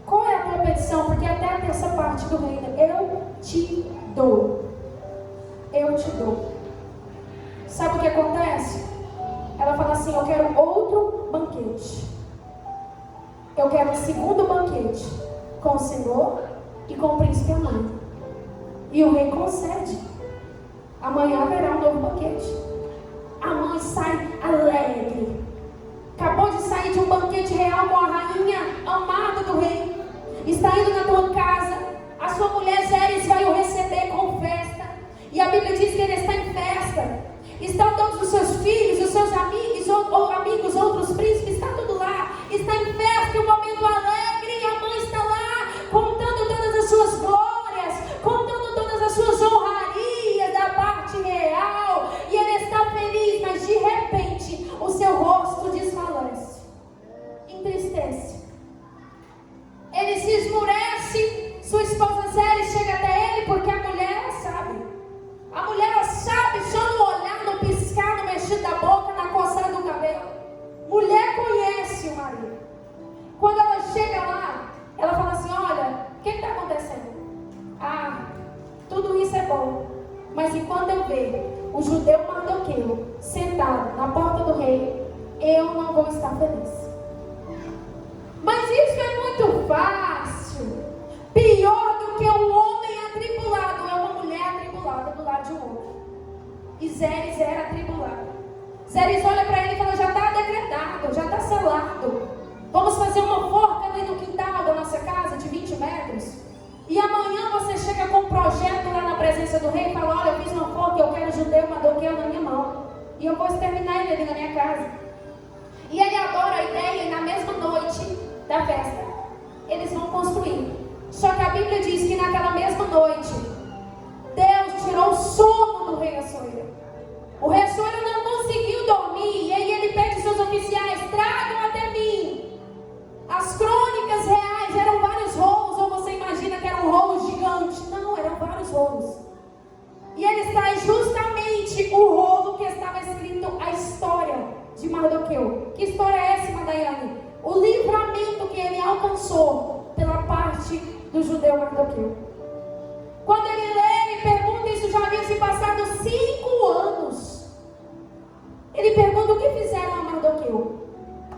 Qual é a tua petição? Porque até a 3ª parte do reino eu te dou. Eu te dou. Sabe o que acontece? Ela fala assim: eu quero outro banquete. Eu quero um 2º banquete com o Senhor e com o príncipe Amã. E o rei concede. Amanhã haverá um novo banquete. Amã sai alegre. Acabou de sair de um banquete real com a rainha amada do rei. Está indo na tua casa. A sua mulher Zeres vai o receber com festa. E a Bíblia diz que ele está em festa. Estão todos os seus filhos, os seus amigos, ou amigos, outros príncipes, está tudo lá. Está em festa, um momento alegre. E a mãe está lá contando todas as suas glórias, contando todas as suas honrarias da parte real. E ele está feliz, mas de repente o seu rosto desfalece, entristece. Ele se esmurece. Sua esposa Zeres chega até ele, porque a mulher ela sabe. A mulher ela sabe só no olhar, no piscar, no mexer da boca, na coçada do cabelo. Mulher conhece o marido. Quando ela chega lá, ela fala assim: olha, o que está acontecendo? Ah, tudo isso é bom, mas enquanto eu ver o judeu Mardoqueu sentado na porta do rei, eu não vou estar feliz. Mas fazer uma forca ali no quintal da nossa casa de 20 metros. E amanhã você chega com um projeto lá na presença do rei e fala: olha, eu fiz uma forca, eu quero judeu Mardoqueu na minha mão. E eu vou exterminar ele ali na minha casa. E ele adora a ideia e na mesma noite da festa eles vão construir. Só que a Bíblia diz que naquela mesma noite Deus tirou o sono do rei Assuero. O rei Assuero não conseguiu dormir. E aí ele pede aos seus oficiais: tragam até mim. As crônicas reais eram vários rolos. Ou você imagina que era um rolo gigante? Não, eram vários rolos. E eles trazem justamente o rolo que estava escrito a história de Mardoqueu. Que história é essa, Madaiane? O livramento que ele alcançou pela parte do judeu Mardoqueu. Quando ele lê, ele pergunta: isso já havia se passado 5 anos. Ele pergunta: o que fizeram a Mardoqueu?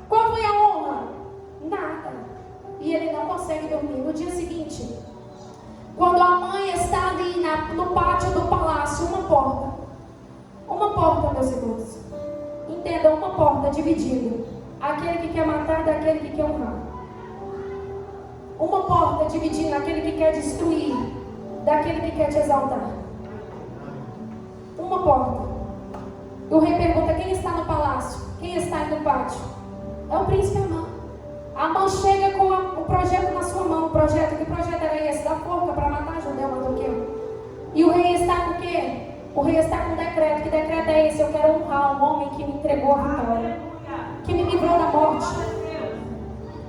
Qual foi a honra? Nada. E ele não consegue dormir. No dia seguinte, quando a mãe está ali no pátio do palácio, uma porta, meus irmãos, entendam, uma porta dividindo aquele que quer matar daquele que quer honrar. Uma porta dividindo aquele que quer destruir daquele que quer te exaltar. Uma porta. E o rei pergunta: quem está no palácio? Quem está aí no pátio? É o príncipe Amã. Amã chega com o projeto na sua mão. Que projeto era esse? Da forca para matar judeu Mardoqueu. E o rei está com o quê? O rei está com um decreto. Que decreto é esse? Eu quero honrar o homem que me entregou a vitória, que me livrou da morte.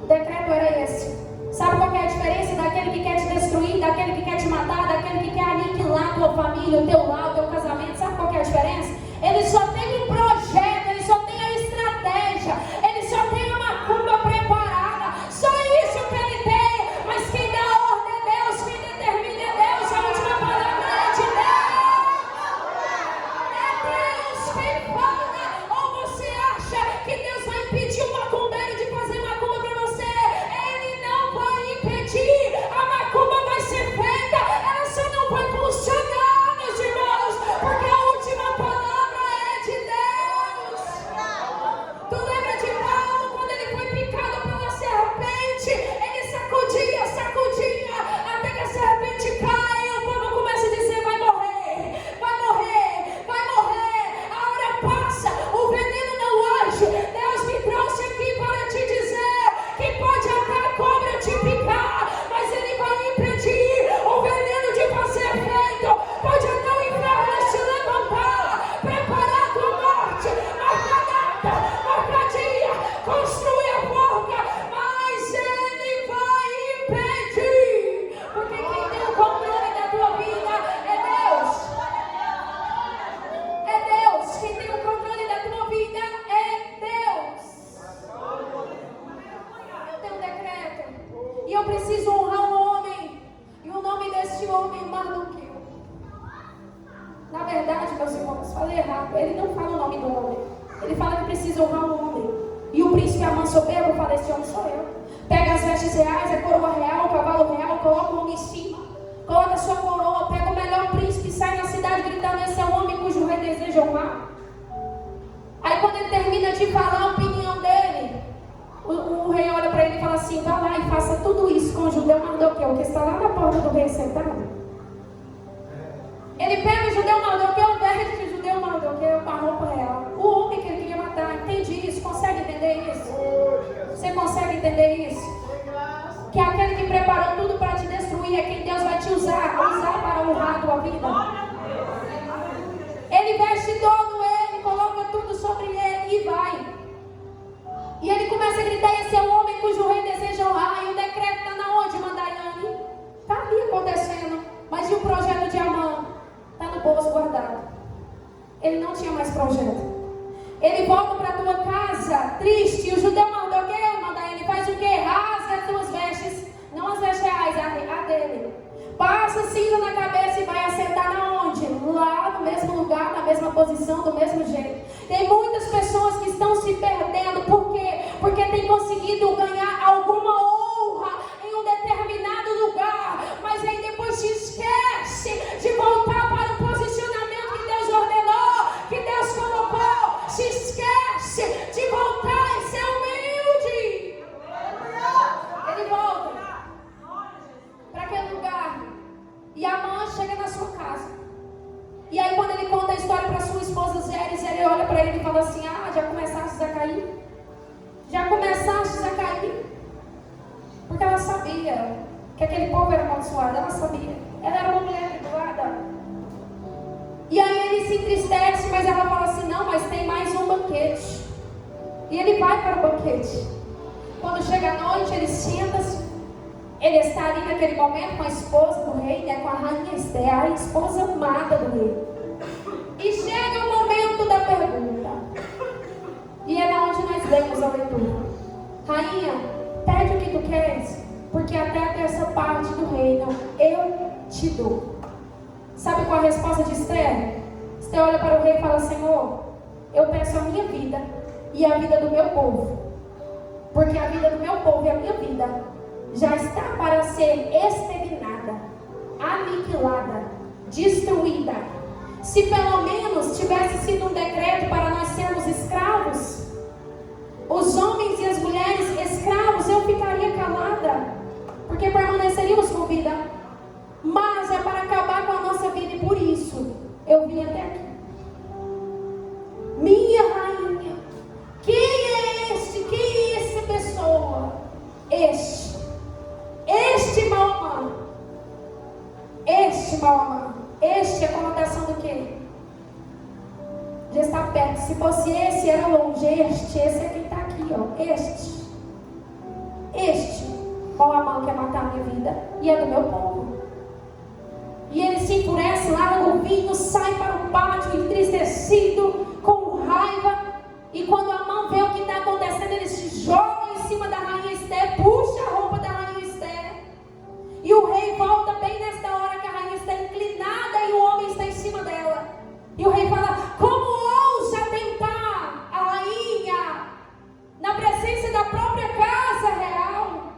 O decreto era esse. Sabe qual é a diferença daquele que quer te destruir, daquele que quer te matar, daquele que quer aniquilar a tua família, o teu lar, o teu casamento? Sabe qual é a diferença? Ele só tem um projeto, ele só tem a estratégia, ele só tem a macumba preparada. Só isso que ele tem. Mas quem dá a ordem é Deus, quem determina é Deus. A última palavra é de Deus. É Deus quem fala. Ou você acha que Deus vai impedir o macumbeiro de fazer macumba para você? Ele não vai impedir. A macumba vai ser feita, ela só não vai funcionar, meus irmãos, porque a última palavra é de Deus. Tu lembra de Paulo quando ele foi picado pela serpente? Ele sacudia, até que a serpente cai e o povo começa a dizer: vai morrer, vai morrer, vai morrer. A hora passa, o veneno não age. Deus me trouxe aqui para te dizer que pode até a cobra te picar, mas ele vai impedir o veneno de fazer efeito. Pode até o inferno se levantar, preparar a tua morte, marcar data, marcar dia, construir a forca, mas ele vai impedir, porque quem tem o controle da tua vida é Deus. É Deus. Quem tem o controle da tua vida é Deus. Eu tenho um decreto e eu preciso honrar um homem, e o nome desse homem é Mardoqueu. Na verdade, meus irmãos, falei errado. Ele não fala o nome do homem. Ele fala que precisa honrar um homem. E o príncipe Amã soberbo fala: esse homem sou eu. Pega as vestes reais, a coroa real, o cavalo real, coloca o homem em cima, coloca a sua coroa, pega o melhor príncipe e sai na cidade gritando: esse é o homem cujo rei deseja honrar. Aí quando ele termina de falar a opinião dele, o rei olha para ele e fala assim: vá lá e faça tudo isso com o judeu Mardoqueu, que está lá na porta do rei sentado. Ele pega o judeu Mardoqueu, veste o judeu Mardoqueu com a roupa real. O homem que ele queria matar. Entende isso? Consegue entender isso? Você consegue entender isso? Que aquele que preparou tudo para te destruir é quem Deus vai te usar para honrar a tua vida. Ele veste todo ele, coloca tudo sobre ele e vai. E ele começa a gritar: esse é o homem cujo rei deseja honrar. E o decreto está na onde, Madaiane? Está ali acontecendo. Mas e o projeto de Amã? Está no bolso guardado. Ele não tinha mais projeto. Ele volta para a tua casa triste. E o judeu Mardoqueu, Madaiane, faz o quê? Rasga as tuas vestes. Não as vestes reais, a dele. Passa cinza na cabeça e vai assentar na onde? Lá no mesmo lugar, na mesma posição, do mesmo jeito. Tem muitas pessoas que estão se perdendo. Por quê? Porque tem conseguido ganhar alguma honra em um determinado lugar, mas aí depois se esquece de voltar para o posicionamento que Deus ordenou, que Deus colocou. Se esquece de voltar e ser humilde. já começaste a cair? Já começaste a cair? Porque ela sabia que aquele povo era amaldiçoado, ela sabia. Ela era uma mulher tribulada. E aí ele se entristece, mas ela fala assim, não, mas tem mais um banquete. E ele vai para o banquete. Quando chega a noite, ele senta-se. Ele está ali naquele momento com a esposa do rei, né, com a rainha Esther, a esposa amada do rei. E chega o momento da pergunta. E é na onde nós lemos a leitura. Rainha, pede o que tu queres, porque até a terça parte do reino eu te dou. Sabe qual a resposta de Esther? Esther olha para o rei e fala, Senhor, eu peço a minha vida e a vida do meu povo. Porque a vida do meu povo e a minha vida já está para ser exterminada, aniquilada, destruída. Se pelo menos tivesse sido um decreto para nós sermos escravos, os homens e as mulheres escravos, eu ficaria calada, porque permaneceríamos com vida. Mas é para acabar com a nossa vida e por isso eu vim até aqui. Minha rainha, quem é este? Quem é essa pessoa? Este Naamã. Este Naamã. Este é a conotação do quê? Já está perto. Se fosse esse, era longe. Esse é quem está aqui, ó. Este Naamã quer matar a minha vida e é do meu povo. E ele se enfurece, larga o vinho, sai para o pátio entristecido, com raiva. E quando Amã vê o que está acontecendo, ele se joga em cima da rainha Esther, puxa a roupa da rainha Esther. E o rei volta bem nesta hora que a rainha está inclinada e o homem está em cima dela. E o rei fala, como ousa tentar a rainha na presença da própria casa real?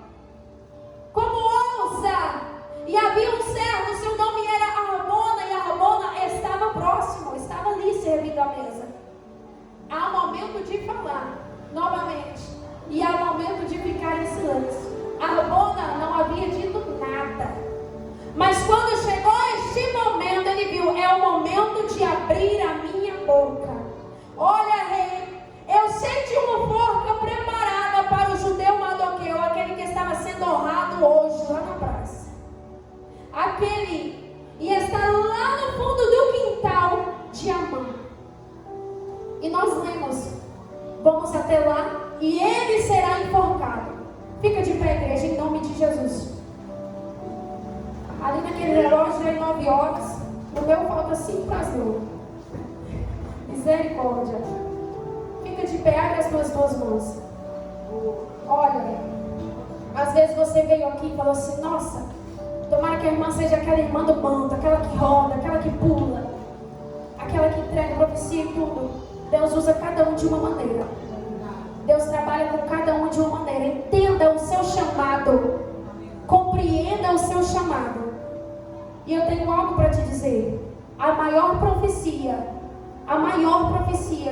Como ousa? E havia um servo, seu nome era Harbona, e Harbona estava próximo, estava ali servindo a mesa. Há um momento de falar novamente e há um momento de ficar em silêncio. Harbona não havia dito nada, mas quando chegou este momento, ele viu, é o momento de abrir a minha boca. Olha, rei, eu sei de uma forca preparada para o judeu Mardoqueu, aquele que estava sendo honrado hoje lá na praça. E está lá no fundo do quintal de Amã. E nós lemos, vamos até lá, e ele será enforcado. Fica de pé, igreja, em nome de Jesus. Ali naquele relógio, já é 9 horas, no meu falta 5 para as 9. Misericórdia. Fica de pé, abre as duas mãos. Olha, às vezes você veio aqui e falou assim, nossa, tomara que a irmã seja aquela irmã do manto, aquela que roda, aquela que pula, aquela que entrega profecia e tudo. Deus usa cada um de uma maneira. Deus trabalha com cada um de uma maneira. Entenda o seu chamado. Compreenda o seu chamado. E eu tenho algo para te dizer. A maior profecia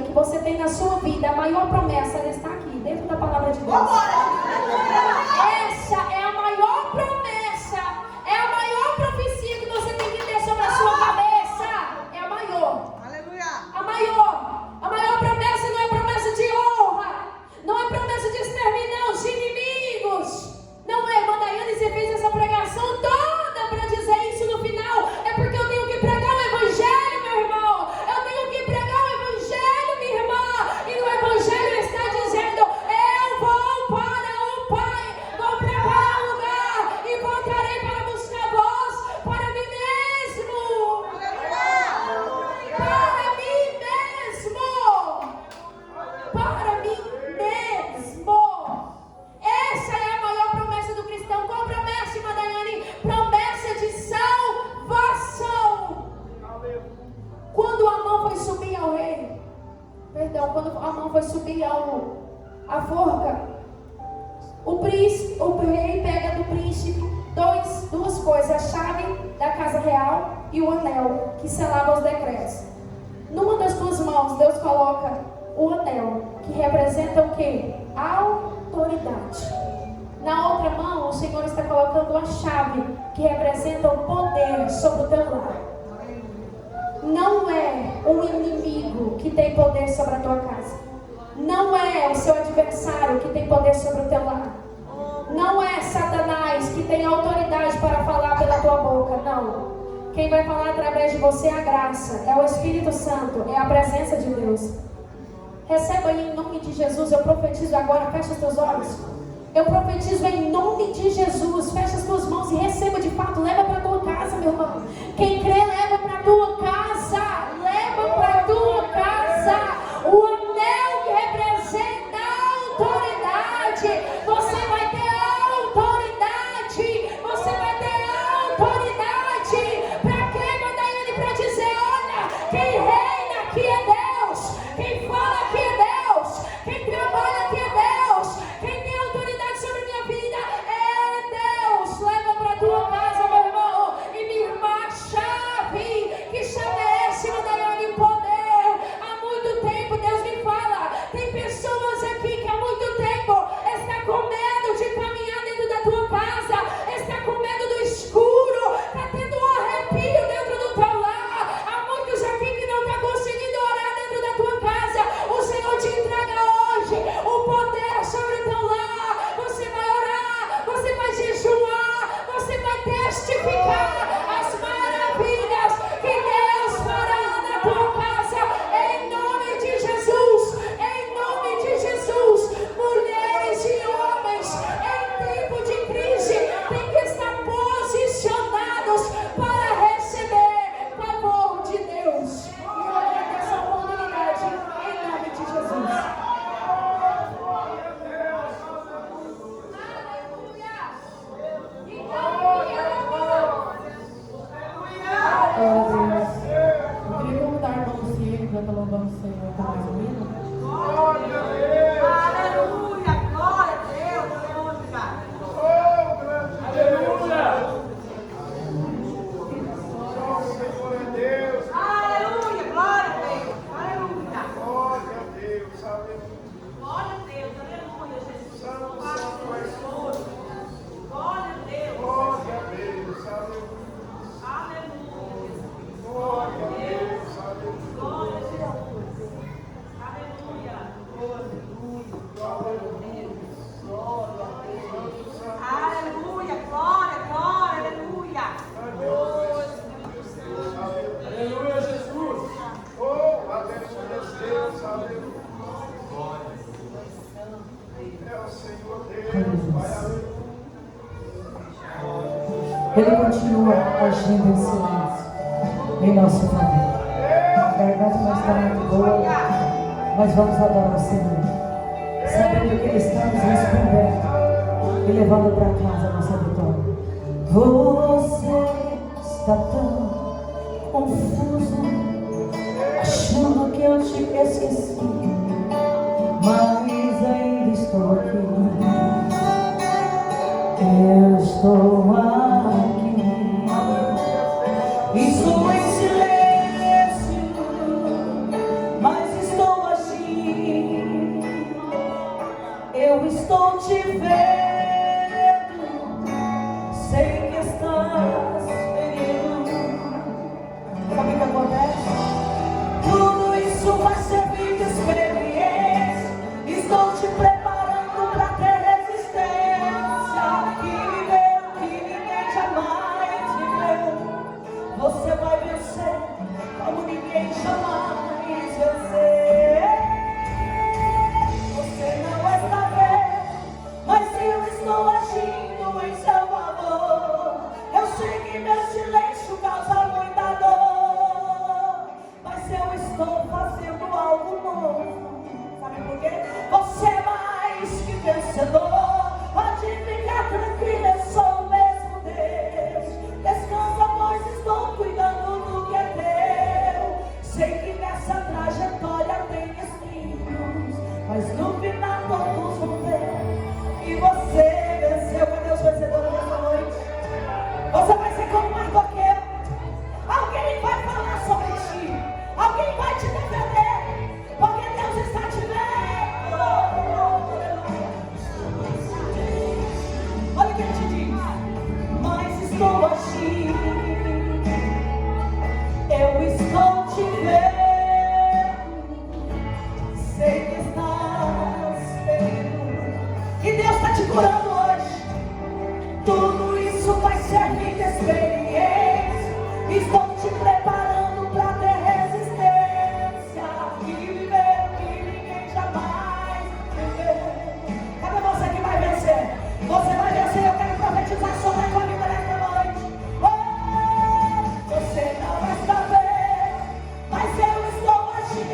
que você tem na sua vida, a maior promessa, ela está aqui, dentro da palavra de Deus. Essa é a maior promessa, é a maior profecia que você tem que ter sobre a sua cabeça. É a maior. Aleluia. A maior promessa não é promessa de honra, não é promessa de exterminar os inimigos. Não é, irmã Daiane, você fez essa pregação toda para dizer isso no final. É porque eu tenho que pregar o evangelho, meu irmão. Eu tenho que pregar o evangelho, minha irmã. E no evangelho está dizendo, eu vou para o Pai, vou preparar lugar e voltarei para buscar vós para mim mesmo. Para mim mesmo. Para mim mesmo. Essa é a maior promessa do cristão. Qual promessa, irmã Daiane? Promessa de salvação. Quando Amã foi subir ao rei, quando Amã foi subir a forca, o rei pega do príncipe duas coisas, a chave da casa real e o anel que selava os decretos. Numa das duas mãos, Deus coloca o anel, que representa o quê? Autoridade. Na outra mão, o Senhor está colocando a chave, que representa o poder sobre o teu lar. Não é um inimigo que tem poder sobre a tua casa. adversário que tem poder sobre o teu lar. Não é Satanás que tem autoridade para falar pela tua boca, não. Quem vai falar através de você é a graça, é o Espírito Santo, é a presença de Deus. Receba aí em nome de Jesus. Eu profetizo agora, fecha os teus olhos. Eu profetizo em nome de Jesus. Fecha as tuas mãos e receba de fato. Leva para a tua casa, meu irmão. Quem crê, leva para a tua casa. Leva para a tua casa. O anel que representa a autoridade. Você vai ter autoridade. Você vai ter autoridade. Para quê, Madaiane? Para dizer: olha, quem reina aqui é Deus. Quem fala aqui é Deus. Quem trabalha aqui é Deus. Quem tem autoridade sobre a minha vida é Deus. Leva para a tua casa, meu irmão. E minha irmã, a chave. Que chave é essa, Madaiane? Poder. Há muito tempo Deus me fala. Tem pessoas aqui que há muito tempo está com medo de caminhar dentro da tua casa. Está com medo do escuro. Está tendo um arrepio dentro do teu lar. Há muitos aqui que não estão conseguindo orar dentro da tua casa. O Senhor te entrega hoje o poder sobre o teu lar. Você vai orar, você vai jejuar, você vai testificar as maravilhas que Deus fará na tua casa. Em nome de Jesus, em nome de Jesus. Mulheres e homens em tempo de crise têm que estar posicionados para receber favor de Deus. E eu agradeço a oportunidade em nome de Jesus. Eu queria convidar a irmã Luciene para estar louvando o Senhor com mais um hino. Aleluia, glória a Deus, aleluia. Aleluia, glória a Deus, aleluia. Glória a Deus, aleluia, Jesus. Glória a Deus. Glória a Deus, aleluia. Glória a Deus, aleluia. Glória a Jesus. Aleluia. Aleluia, glória, glória, aleluia. Aleluia, Jesus. Oh, aleluia, Deus, aleluia. É o Senhor Deus, Pai, aleluia. Ele continua agindo em silêncio em nosso favor. A garganta não está muito boa, mas vamos adorar o Senhor, sabendo que Ele está nos respondendo e levando para casa a nossa vitória. Você está tão confuso, achando que eu te esqueci, mas ainda estou aqui. Eu estou aqui. Estou em silêncio, mas estou agindo. Eu estou te vendo. Sei que estás ferido. Sabe o que acontece? Tudo isso vai servir de experiência. Estou te preparando para ter resistência. Que viveu, que ninguém jamais viveu. Você vai vencer como ninguém jamais venceu. Você não está vendo, mas eu estou agindo em seu favor. Eu sei que meu silêncio causa muita dor, mas eu estou fazendo algo novo. Sabe por quê? Você é mais que vencedor. Pode ficar tranquilo, eu sou o mesmo Deus. Descansa, pois estou cuidando do que é teu. Sei que nessa trajetória tem espinhos, mas no final todos vão ver que você venceu. Cadê os vencedores dessa noite? Você vai ser como mardoqueiro. Alguém vai falar sobre ti. Alguém vai te defender, porque Deus está te vendo. Olha o que ele te diz. Mas estou agindo. Eu estou te vendo. Sei que estás Quando